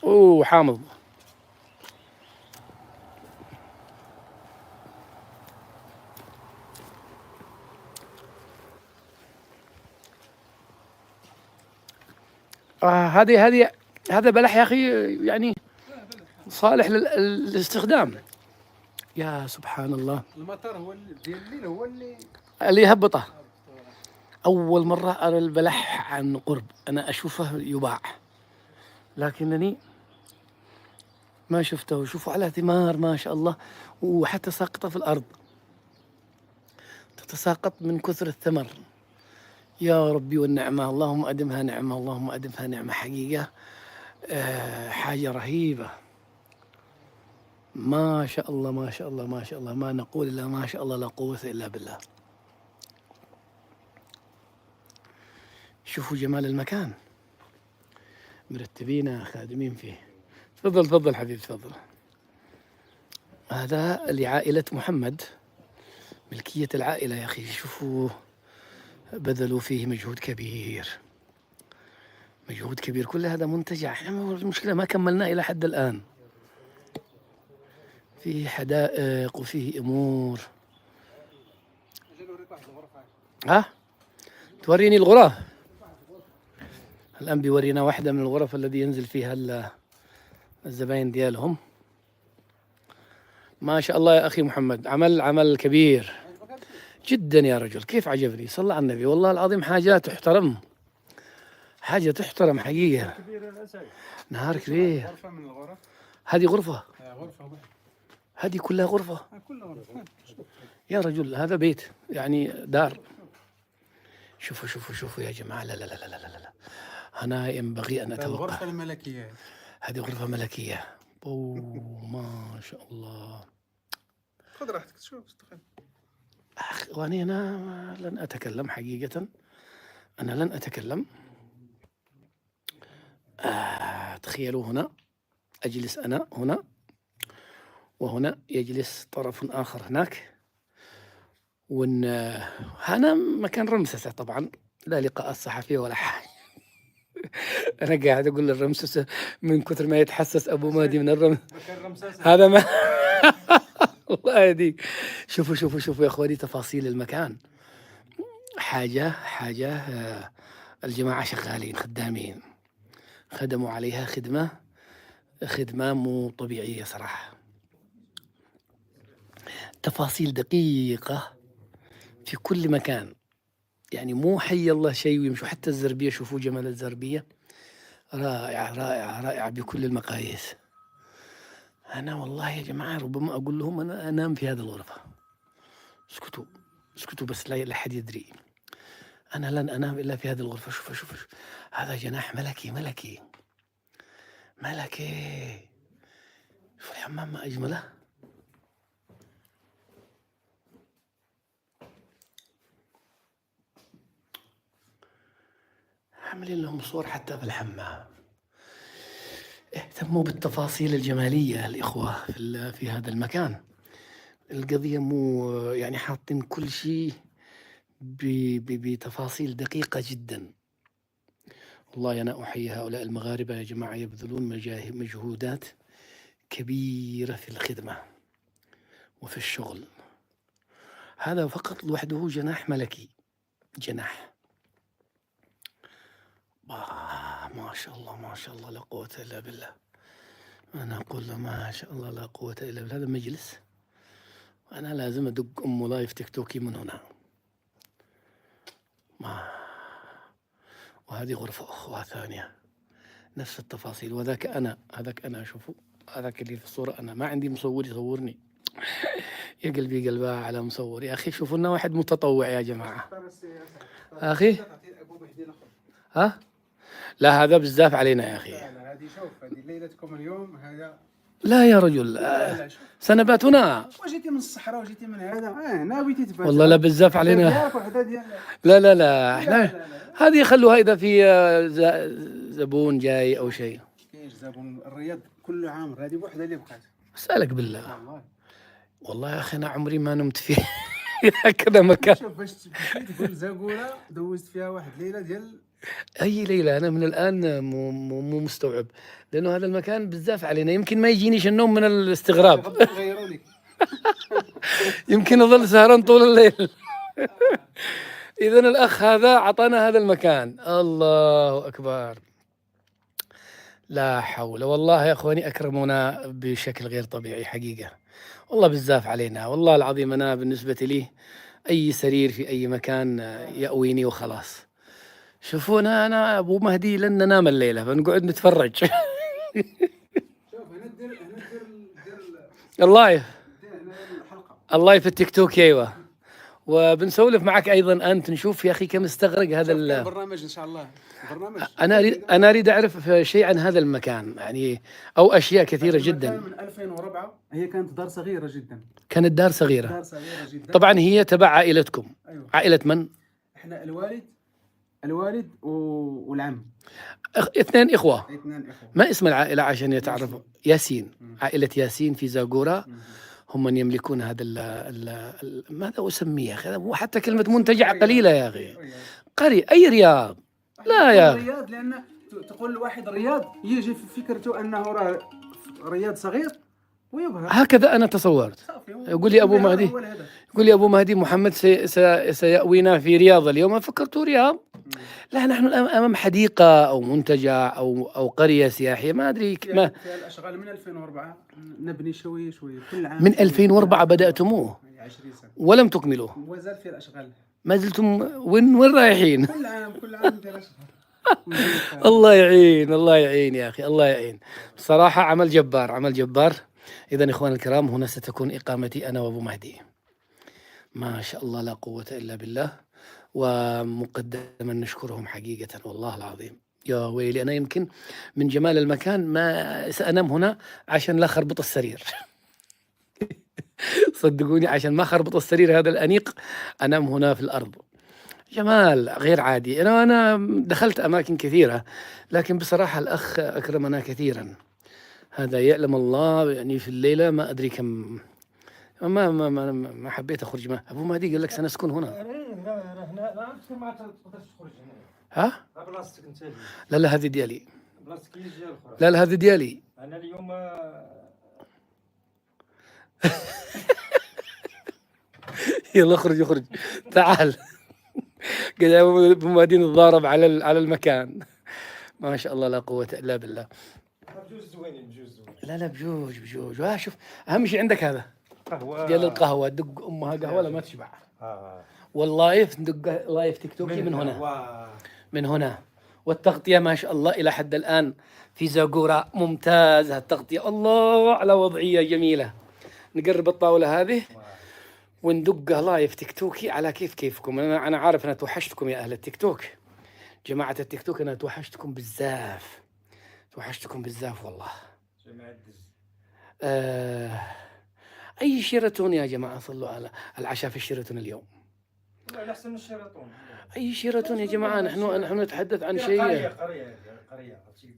اوه حامض. هذا بلح يا اخي، يعني صالح للاستخدام. يا سبحان الله. المطر هو ديال الليل هو اللي يهبطه. اول مره ارى البلح عن قرب، انا اشوفه يباع لكنني ما شفته. شوفوا على ثمار ما شاء الله، وحتى ساقطه في الارض، تتساقط من كثر الثمر. يا ربي والنعمه، اللهم ادمها نعمه، اللهم ادمها نعمه حقيقه. حاجه رهيبه. ما شاء الله ما شاء الله ما شاء الله، ما نقول الا ما شاء الله، لا قوه الا بالله. شوفوا جمال المكان، مرتبين خادمين فيه. تفضل تفضل حبيبي تفضل. هذا لعائلة محمد، ملكية العائلة يا أخي. شوفوا بذلوا فيه مجهود كبير، مجهود كبير. كل هذا منتج، المشكلة ما كملناه إلى حد الآن. فيه حدائق وفيه أمور. ها توريني الغرف؟ الآن بيورينا واحدة من الغرف الذي ينزل فيها الزباين ديالهم. ما شاء الله يا أخي محمد، عمل كبير جدا يا رجل. كيف عجبني، صلى على النبي، والله العظيم حاجة تحترم، حاجة تحترم حقيقة. نهار كبير. غرفة من الغرف. هذه غرفة؟ غرفة. هذه كلها غرفة؟ كلها غرفة يا رجل، هذا بيت يعني دار. شوفوا شوفوا شوفوا يا جماعة. لا لا لا لا لا لا لا. أنا ينبغي أن أتوقع. الغرفة الملكية. هذه غرفة ملكية. أوه ما شاء الله. خذ راحتك تشوف تستقل. أخواني أنا لن أتكلم حقيقة، أنا لن أتكلم. تخيلوا هنا أجلس أنا هنا، وهنا يجلس طرف آخر هناك، هنا مكان رمسسة طبعا، لا لقاءات صحفية ولا حاجة. أنا قاعد أقول للرمسسة من كثر ما يتحسس أبو مهدي من هذا ما الله يهديك. شوفوا شوفوا شوفوا يا أخواني تفاصيل المكان. حاجة الجماعة شغالين خدامين، خدموا عليها خدمة مو طبيعية صراحة. تفاصيل دقيقة في كل مكان، يعني مو حي الله شيء ويمشوا. حتى الزربية، شوفوا جمال الزربية، رائعة رائعة رائعة بكل المقاييس. أنا والله يا جماعة ربما أقول لهم أنا أنام في هذه الغرفة. اسكتوا اسكتوا بس لا أحد يدري، أنا لن أنام إلا في هذه الغرفة. شوفوا شوفوا هذا جناح ملكي ملكي ملكي. شوف الحمام ما أجمله. عاملين لهم صور حتى في الحمام. اهتموا بالتفاصيل الجمالية الإخوة في هذا المكان. القضية مو يعني حاطين كل شيء بتفاصيل دقيقة جدا. والله أنا أحيي هؤلاء المغاربة يا جماعة، يبذلون مجهودات كبيرة في الخدمة وفي الشغل. هذا فقط لوحده جناح ملكي، جناح. ما شاء الله ما شاء الله لا قوة إلا بالله. أنا أقول ما شاء الله لا قوة إلا بالله. هذا مجلس، أنا لازم أدق لايف تيك توكي من هنا. وهذه غرفة أخرى ثانية نفس التفاصيل. وذاك أنا شوفوا، هذاك اللي في الصورة أنا، ما عندي مصور يصورني. يا قلبي قلبها على مصور يا أخي. شوفوا لنا واحد متطوع يا جماعة. أخي ها؟ لا هذا بزاف علينا يا أخي. لا هذه شوف، هذه ليلتكم اليوم هذا. لا يا رجل، سنبات هنا. وجيتي من الصحراء وجيتي من هذا، ناويتي تبات. والله لا بزاف علينا. لا لا لا احنا هذه خلوها اذا في زبون جاي او شيء. كاين زبون الرياض كل عام، هذه وحده اللي بقات. اسالك بالله والله يا اخي انا عمري ما نمت فيه. هكذا مكان. شوف باش تقول زاكورا دوزت فيها واحد ليله ديال اي ليله انا من الان مو مستوعب، لانه هذا المكان بزاف علينا، يمكن ما يجينيش النوم من الاستغراب. غدا نغيروا لك. يمكن اظل سهران طول الليل. اذا الاخ هذا اعطانا هذا المكان، الله اكبر. لا حول، والله يا اخواني اكرمونا بشكل غير طبيعي حقيقه، والله بزاف علينا، والله العظيم. انا بالنسبه لي اي سرير في اي مكان يأويني وخلاص. شوفونا انا ابو مهدي لن ننام الليله، فنقعد نتفرج. شوف هنا دير اللايف، هنا الحلقه. اللايف في التيك توك، ايوه. وبنسولف معك ايضا انت، نشوف يا اخي كم استغرق هذا برنامج ان شاء الله. برنامج انا اريد اعرف شيء عن هذا المكان يعني، او اشياء كثيره جدا. من 2004 هي كانت دار صغيره جدا. كانت دار صغيره. دار صغيره جدا. طبعا هي تبع عائلتكم. أيوة. عائله من؟ احنا الوالد والعم. اثنين اخوه. اثنين اخوه. ما اسم العائله عشان يتعرفوا؟ ياسين. عائله ياسين في زاغورا هم من يملكون هذا ماذا اسميه يا اخي؟ حتى كلمه منتجع قليله يا اخي. قرية. اي رياض؟ لا يا اخي. رياض، لان تقول لواحد رياض يجي في فكرته انه راه رياض صغير ويبهر. هكذا انا تصورت. يقول لي ابو مهدي، يقول لي ابو مهدي محمد سيأوينا في رياض اليوم، فكرت رياض. لا، نحن امام حديقه او منتجع او قريه سياحيه، ما ادري ما. في الاشغال من 2004 نبني شويه شويه كل عام. من 2004 بداتموه 20 سنه ولم تكملوه؟ وزال في الاشغال. ما زلتم وين رايحين؟ كل عام في الاشغال. الله يعين، الله يعين يا اخي، الله يعين. صراحه عمل جبار، عمل جبار. اذا اخوان الكرام، هنا ستكون اقامتي انا وابو مهدي. ما شاء الله، لا قوه الا بالله. ومقدما نشكرهم حقيقه، والله العظيم. يا ويلي، انا يمكن من جمال المكان ما سانام هنا عشان لا خربط السرير. صدقوني، عشان ما خربط السرير هذا الانيق انام هنا في الارض. جمال غير عادي. انا دخلت اماكن كثيره، لكن بصراحه الاخ اكرمنا كثيرا. هذا يعلم الله، يعني في الليله ما ادري كم. ما حبيت اخرج معه. ابو مهدي قال لك سنسكن هنا. لا ما تقدرش تخرج هنا. ها؟ بلاصتك انت. لا هذه ديالي. بلاصتك هي ديال الاخرى. لا هذه ديالي. انا اليوم يلا اخرج تعال. قال ابو مهدي نتضارب على المكان. ما شاء الله، لا قوه الا بالله. بجوج زوينين. لا بجوج. شوف، اهم شيء عندك هذا قهوه ديال القهوه. دق امها قهوه لا ما تشبع. واللايف ندق لايف تيك توكي من هنا. والتغطيه ما شاء الله الى حد الان في زاغورا ممتاز. التغطيه الله على وضعيه جميله. نقرب الطاوله هذه وندقه لايف تيك توكي على كيفكم. انا عارف انا توحشتكم يا اهل التيك توك، جماعه التيك توك. انا توحشتكم بزاف والله. اي شيراتون يا جماعه، صلوا على العشاء في الشيراتون اليوم. والله احسن من الشيراتون. اي شيراتون يا جماعه، نحن نتحدث عن شيء. قريه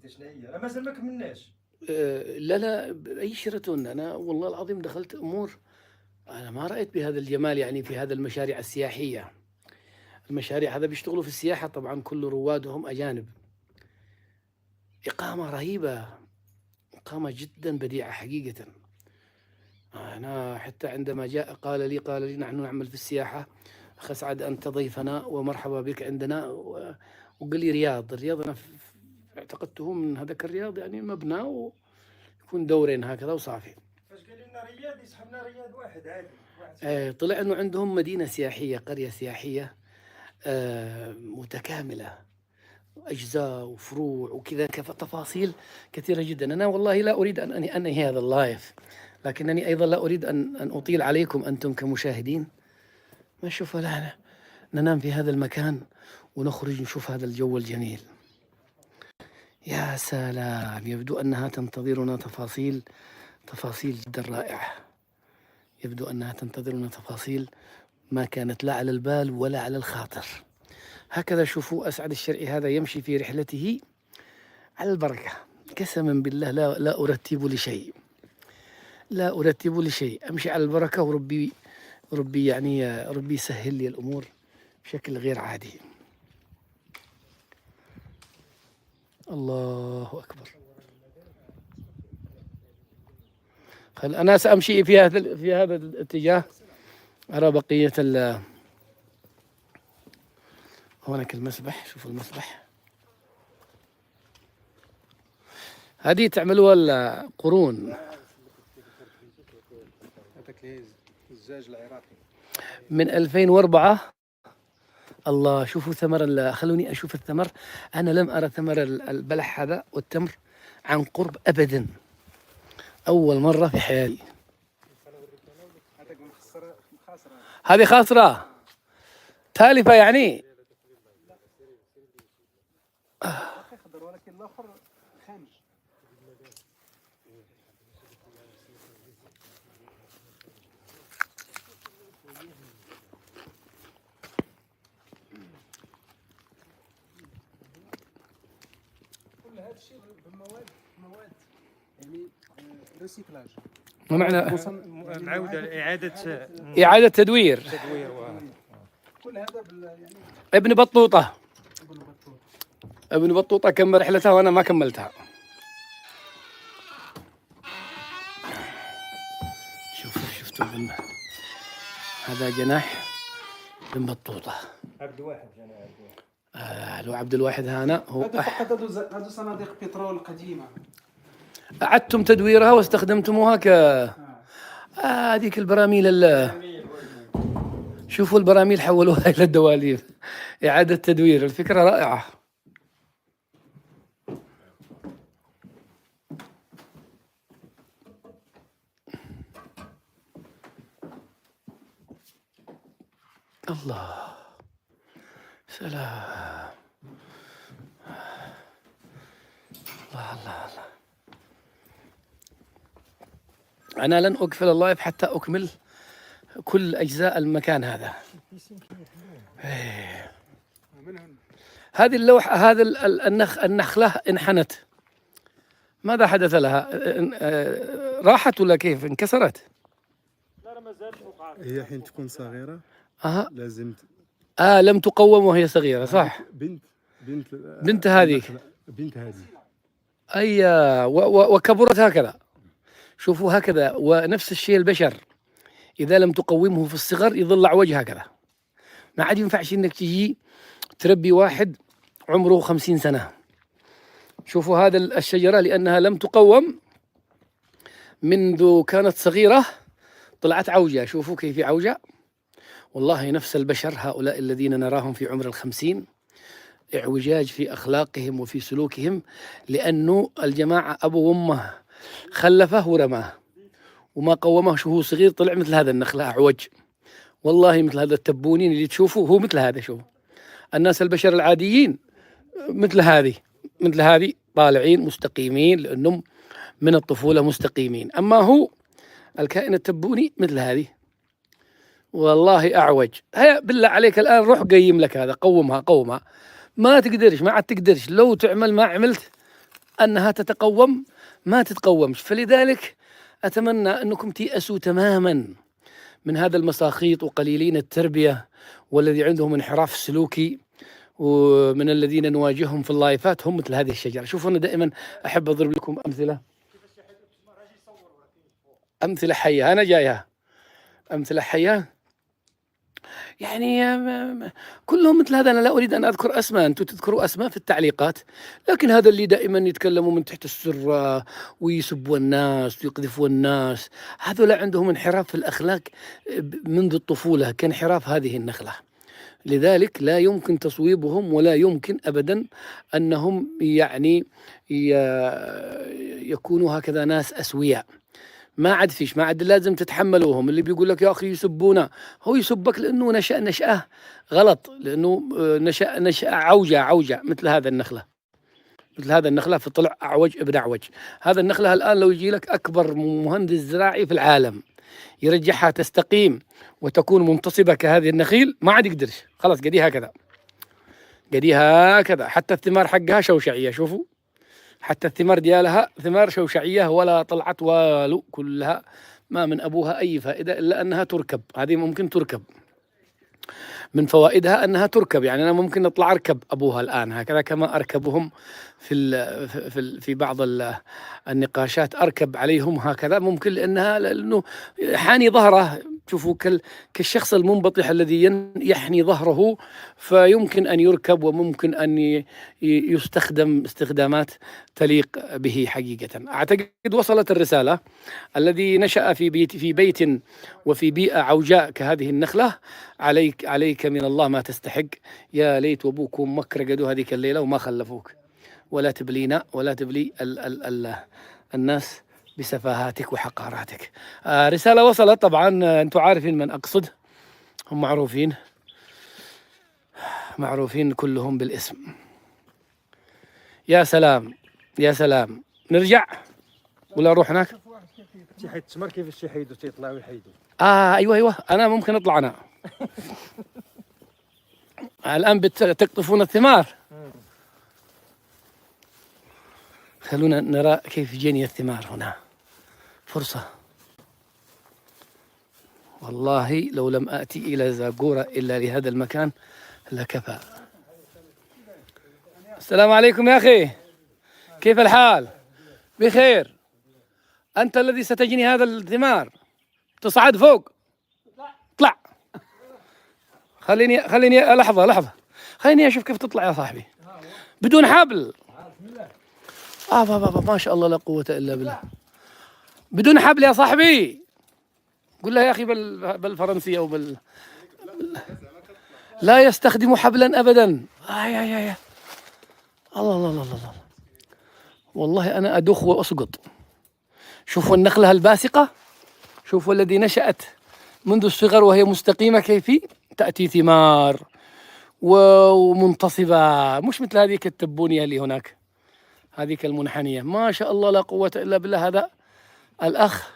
شنو هي؟ لا مازال ما كملناش. لا اي شيراتون. انا والله العظيم دخلت امور انا ما رايت بهذا الجمال، يعني في هذا المشاريع السياحيه. المشاريع هذا بيشتغلوا في السياحه، طبعا كل روادهم اجانب. اقامه رهيبه، إقامة جدا بديعة حقيقة. أنا حتى عندما جاء قال لي نحن نعمل في السياحة، أخ أسعد أنت ضيفنا ومرحبا بك عندنا. وقال لي الرياض أنا اعتقدته من هذاك الرياض، يعني مبنى ويكون دورين هكذا وصافي. فاش قال لنا رياض يسحبنا رياض واحد عادي. طلع أنه عندهم مدينة سياحية، قرية سياحية متكاملة، أجزاء وفروع وكذا، تفاصيل كثيرة جدا. أنا والله لا أريد أن أنهي هذا اللايف، لكنني أيضا لا أريد أن أطيل عليكم أنتم كمشاهدين. ما نشوف ولا ننام في هذا المكان ونخرج نشوف هذا الجو الجميل. يا سلام، يبدو أنها تنتظرنا تفاصيل جدا رائعة. يبدو أنها تنتظرنا تفاصيل ما كانت لا على البال ولا على الخاطر. هكذا شوفوا أسعد الشرعي هذا يمشي في رحلته على البركة. قسما بالله لا أرتب لشيء، أمشي على البركة، وربي ربي يعني ربي يسهل لي الأمور بشكل غير عادي. الله أكبر. أنا سأمشي في هذا الاتجاه، أرى بقية هناك المسبح. شوفوا المسبح، هذه تعملوها القرون هذاك الزجاج العراقي من 2004. الله، شوفوا ثمر خلوني أشوف الثمر. أنا لم أرى ثمر البلح هذا والتمر عن قرب أبدا، أول مرة في حياتي. هذاك خاسره هذه خاسرة تالفة يعني. خضر، ولكن الاخر خامج. كل هذا الشيء بمواد يعني ريسيكلاج. ما معنى معاودة إعادة إعادة تدوير؟ تدوير كل هذا يعني ابن بطوطة، ابن بطوط. ابن بطوطة كمل رحلتها وأنا ما كملتها. شفتوا هذا جناح ابن بطوطة. عبد واحد لو عبد الواحد هنا هو هذا فقط هذا صناديق بترول قديمة أعدتم تدويرها واستخدمتموها هذيك البراميل شوفوا البراميل حولوها إلى الدواليب. إعادة تدوير، الفكرة رائعة. الله، سلام. الله الله الله. أنا لن أقفل اللايف حتى أكمل كل أجزاء المكان هذا. هذه اللوحة، هذا النخلة انحنت، ماذا حدث لها؟ راحت ولا كيف؟ انكسرت؟ لا ما زالت وقعت. هي حين تكون صغيرة لازم لم تقوم وهي صغيرة، صح؟ بنت هذه أي وكبرت هكذا. شوفوا هكذا، ونفس الشيء البشر إذا لم تقومه في الصغر يظل أعوج هكذا. ما عاد ينفعش إنك تجي تربي واحد عمره 50 سنة. شوفوا هذا الشجرة لأنها لم تقوم منذ كانت صغيرة طلعت عوجة. شوفوا كيف عوجة. والله نفس البشر هؤلاء الذين نراهم في عمر 50 اعوجاج في أخلاقهم وفي سلوكهم، لأنه الجماعة أبو وأمه خلفه ورماه وما قومه. شو صغير طلع مثل هذا النخلة أعوج. والله مثل هذا التبونين اللي تشوفوه هو مثل هذا. شوفوا الناس البشر العاديين مثل هذه طالعين مستقيمين لأنهم من الطفولة مستقيمين. أما هو الكائن التبوني مثل هذه، والله أعوج. هيا بالله عليك الآن روح قيم لك هذا، قومها. ما تقدرش، ما عاد تقدرش. لو تعمل ما عملت أنها تتقوم ما تتقومش. فلذلك أتمنى أنكم تيأسوا تماما من هذا المساخيط وقليلين التربية والذي عندهم انحراف سلوكي، ومن الذين نواجههم في اللايفات هم مثل هذه الشجرة. شوفوا أنا دائما أحب أضرب لكم أمثلة حية. أنا جايها أمثلة حية يعني كلهم مثل هذا. أنا لا أريد أن أذكر أسماء، أنتم تذكروا أسماء في التعليقات، لكن هذا اللي دائما يتكلموا من تحت السرة ويسبوا الناس ويقذفوا الناس، هذول عندهم انحراف في الأخلاق منذ الطفولة كانحراف هذه النخلة. لذلك لا يمكن تصويبهم ولا يمكن أبدا أنهم يعني يكونوا هكذا ناس أسوياء. ما عاد لازم تتحملوهم. اللي بيقول لك يا أخي يسبونا، هو يسبك لأنه نشأة غلط، لأنه نشأ عوجة مثل هذا النخلة فطلع أعوج ابن أعوج. هذا النخلة الآن لو يجي لك أكبر مهندس زراعي في العالم يرجعها تستقيم وتكون منتصبة كهذه النخيل ما عاد يقدرش، خلاص قديها هكذا. حتى الثمار حقها شوشعية. شوفوا حتى الثمار ديالها ثمار شوشعية ولا طلعت والو، كلها ما من أبوها أي فائدة إلا أنها تركب. هذه ممكن تركب، من فوائدها أنها تركب. يعني أنا ممكن أطلع أركب أبوها الآن هكذا كما أركبهم في بعض النقاشات، أركب عليهم هكذا ممكن، لأنه حاني ظهره. شوفوا كالشخص المنبطح الذي يحني ظهره، فيمكن أن يركب وممكن أن يستخدم استخدامات تليق به حقيقة. أعتقد وصلت الرسالة. الذي نشأ في بيت وفي بيئة عوجاء كهذه النخلة، عليك من الله ما تستحق. يا ليت وابوك وامك رقدوا هذيك الليلة وما خلفوك، ولا تبلينا ولا تبلي الناس بسفاهاتك وحقاراتك. رسالة وصلت طبعا. أنتم عارفين من أقصد، هم معروفين كلهم بالاسم. يا سلام يا سلام. نرجع ولا نروح هناك؟ تيحيد التمر كيفاش تيحيدو، تيطلعوا يحيدوا. ايوه انا ممكن اطلع انا. الان تقطفون الثمار. خلونا نرى كيف جني الثمار هنا. فرصة. والله لو لم آتي إلى زاقورة إلا لهذا المكان لكفى. السلام عليكم يا أخي، كيف الحال؟ بخير. أنت الذي ستجني هذا الثمار، تصعد فوق. اطلع. خليني لحظة خليني أشوف كيف تطلع يا صاحبي بدون حبل. بابا ما شاء الله لا قوة إلا بالله. بدون حبل يا صاحبي. قل له يا أخي بالفرنسية أو لا يستخدم حبلا أبدا. يا الله. والله أنا أدخ وأسقط. شوفوا النخلة الباسقة، شوفوا الذي نشأت منذ الصغر وهي مستقيمة كيف تأتي ثمار ومنتصبة، مش مثل هذيك التبونية اللي هناك، هذيك المنحنية. ما شاء الله لا قوة إلا بالله. هذا الأخ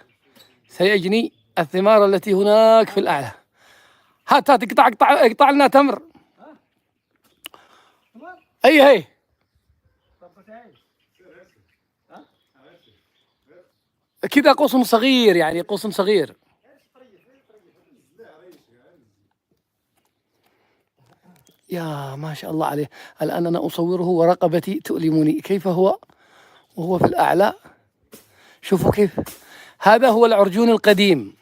سيجني الثمار التي هناك في الأعلى. هات اقطع لنا تمر. هي كذا قوس صغير، يعني قوس صغير. يا ما شاء الله عليه. الآن أنا أصوره ورقبتي تؤلمني. كيف هو وهو في الأعلى؟ شوفوا كيف. هذا هو العرجون القديم.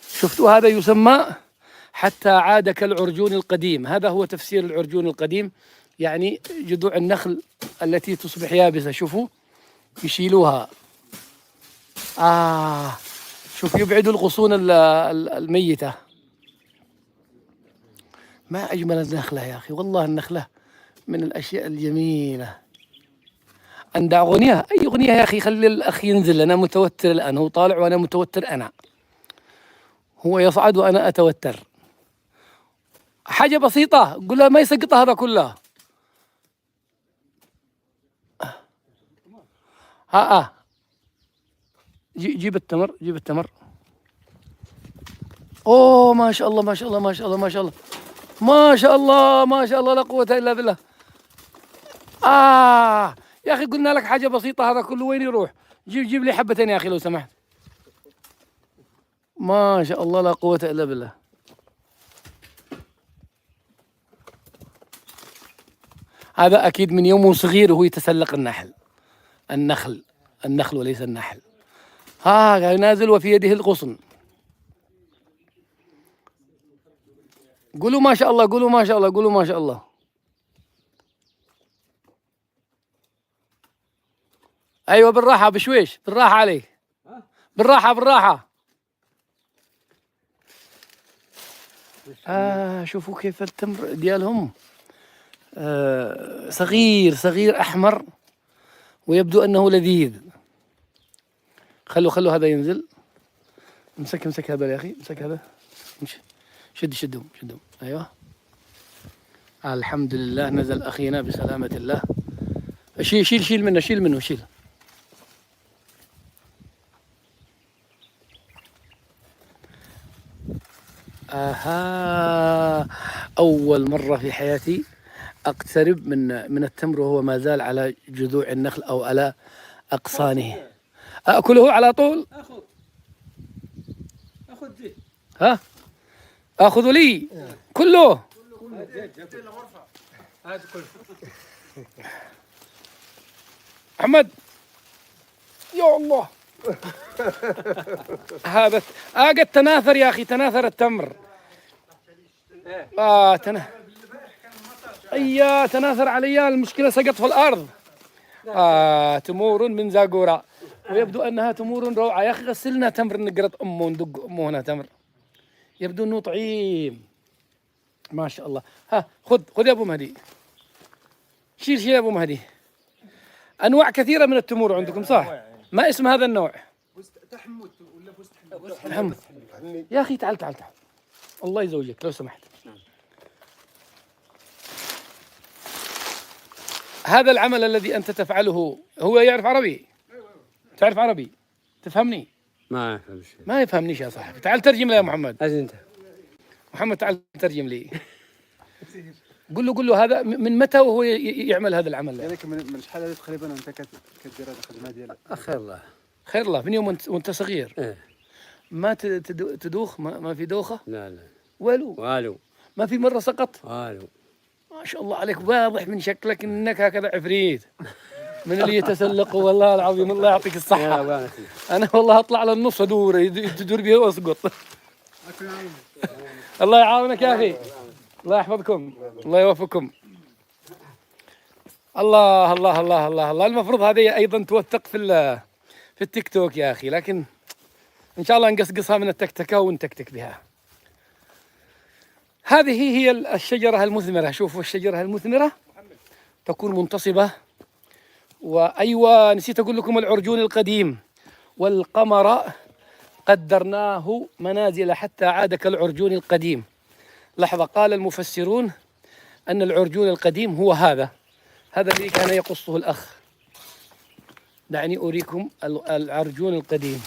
شفتوا هذا يسمى حتى عاد كالعرجون القديم. هذا هو تفسير العرجون القديم، يعني جذوع النخل التي تصبح يابسة. شوفوا يشيلوها. شوف يبعدوا الغصون الميتة. ما أجمل النخلة يا أخي، والله النخلة من الأشياء الجميلة. عندها أغنية، أي أغنية يا أخي؟ خلي الأخ ينزل، أنا متوتر الآن. هو طالع وأنا متوتر. أنا هو يصعد وأنا أتوتر. حاجة بسيطة، قل له ما يسقطها هذا كله. جيب التمر. أوه ما شاء الله لا قوة إلا بالله. يا أخي قلنا لك حاجة بسيطة، هذا كله وين يروح؟ جيب لي حبتين يا أخي لو سمحت. ما شاء الله لا قوة إلا بالله. هذا أكيد من يوم صغير وهو يتسلق النخل وليس النحل. نازل وفي يده الغصن. قولوا ما شاء الله. أيوة بالراحة بشويش، بالراحة عليه. بالراحة. شوفوا كيف التمر ديالهم. صغير أحمر ويبدو أنه لذيذ. خلوا هذا ينزل. امسك هذا يا أخي، امسك هذا. شدهم. أيوة. الحمد لله نزل أخينا بسلامة الله. شيل منه. أول مرة في حياتي أقترب من التمر وهو ما زال على جذوع النخل أو على أغصانه. اكله على طول؟ اخذ دي. ها اخذ لي كله. هذا كله. محمد يا الله. هذا قد تناثر يا اخي، تناثر التمر. تناثر علي، المشكله سقط في الارض. تمور من زاقورة، ويبدو انها تمور روعه. يا اخي غسلنا تمر، نقرط امه وندق امه هنا تمر، يبدو انه طعيم ما شاء الله. ها خذ يا ابو مهدي، شيل يا ابو مهدي. انواع كثيره من التمور عندكم صح؟ ما اسم هذا النوع؟ تحمد ولا بوست محمد يا اخي تعال الله يزوجك لو سمحت. هذا العمل الذي انت تفعله هو يعرف عربي؟ تعرف عربي؟ تفهمني؟ ما أفهم شيء. ما يفهمنيش يا صاحبي. تعال ترجم لي يا محمد. أنت محمد تعال ترجم لي. قل له هذا من متى وهو يعمل هذا العمل؟ يعني من شحال هذه تقريبا انت كدير هذه الخدمه ديالك؟ خير الله. خير الله. من يوم وانت صغير؟ إيه. ما تدوخ؟ ما في دوخه؟ لا والو ما في مره سقط؟ والو. ما شاء الله عليك، واضح من شكلك انك هكذا عفريت من اللي يتسلق. والله العظيم الله يعطيك الصحه. انا والله اطلع على النص ادور تدور بها واسقط. الله يعاونك يا اخي، الله يحفظكم، الله يوفقكم. الله الله الله الله الله. المفروض هذه ايضا توثق في التيك توك يا اخي، لكن ان شاء الله نقصقصها من التكتكه ونتكتك بها. هذه هي الشجره المثمره. شوفوا الشجره المثمره تكون منتصبه. وايوه نسيت اقول لكم العرجون القديم والقمر قدرناه منازل حتى عاد كالعرجون القديم. لحظة، قال المفسرون أن العرجون القديم هو هذا الذي كان يقصه الأخ. دعني أريكم العرجون القديم.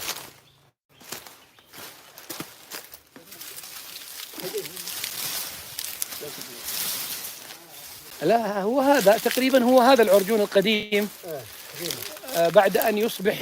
لا هو هذا تقريبا، هو هذا العرجون القديم بعد أن يصبح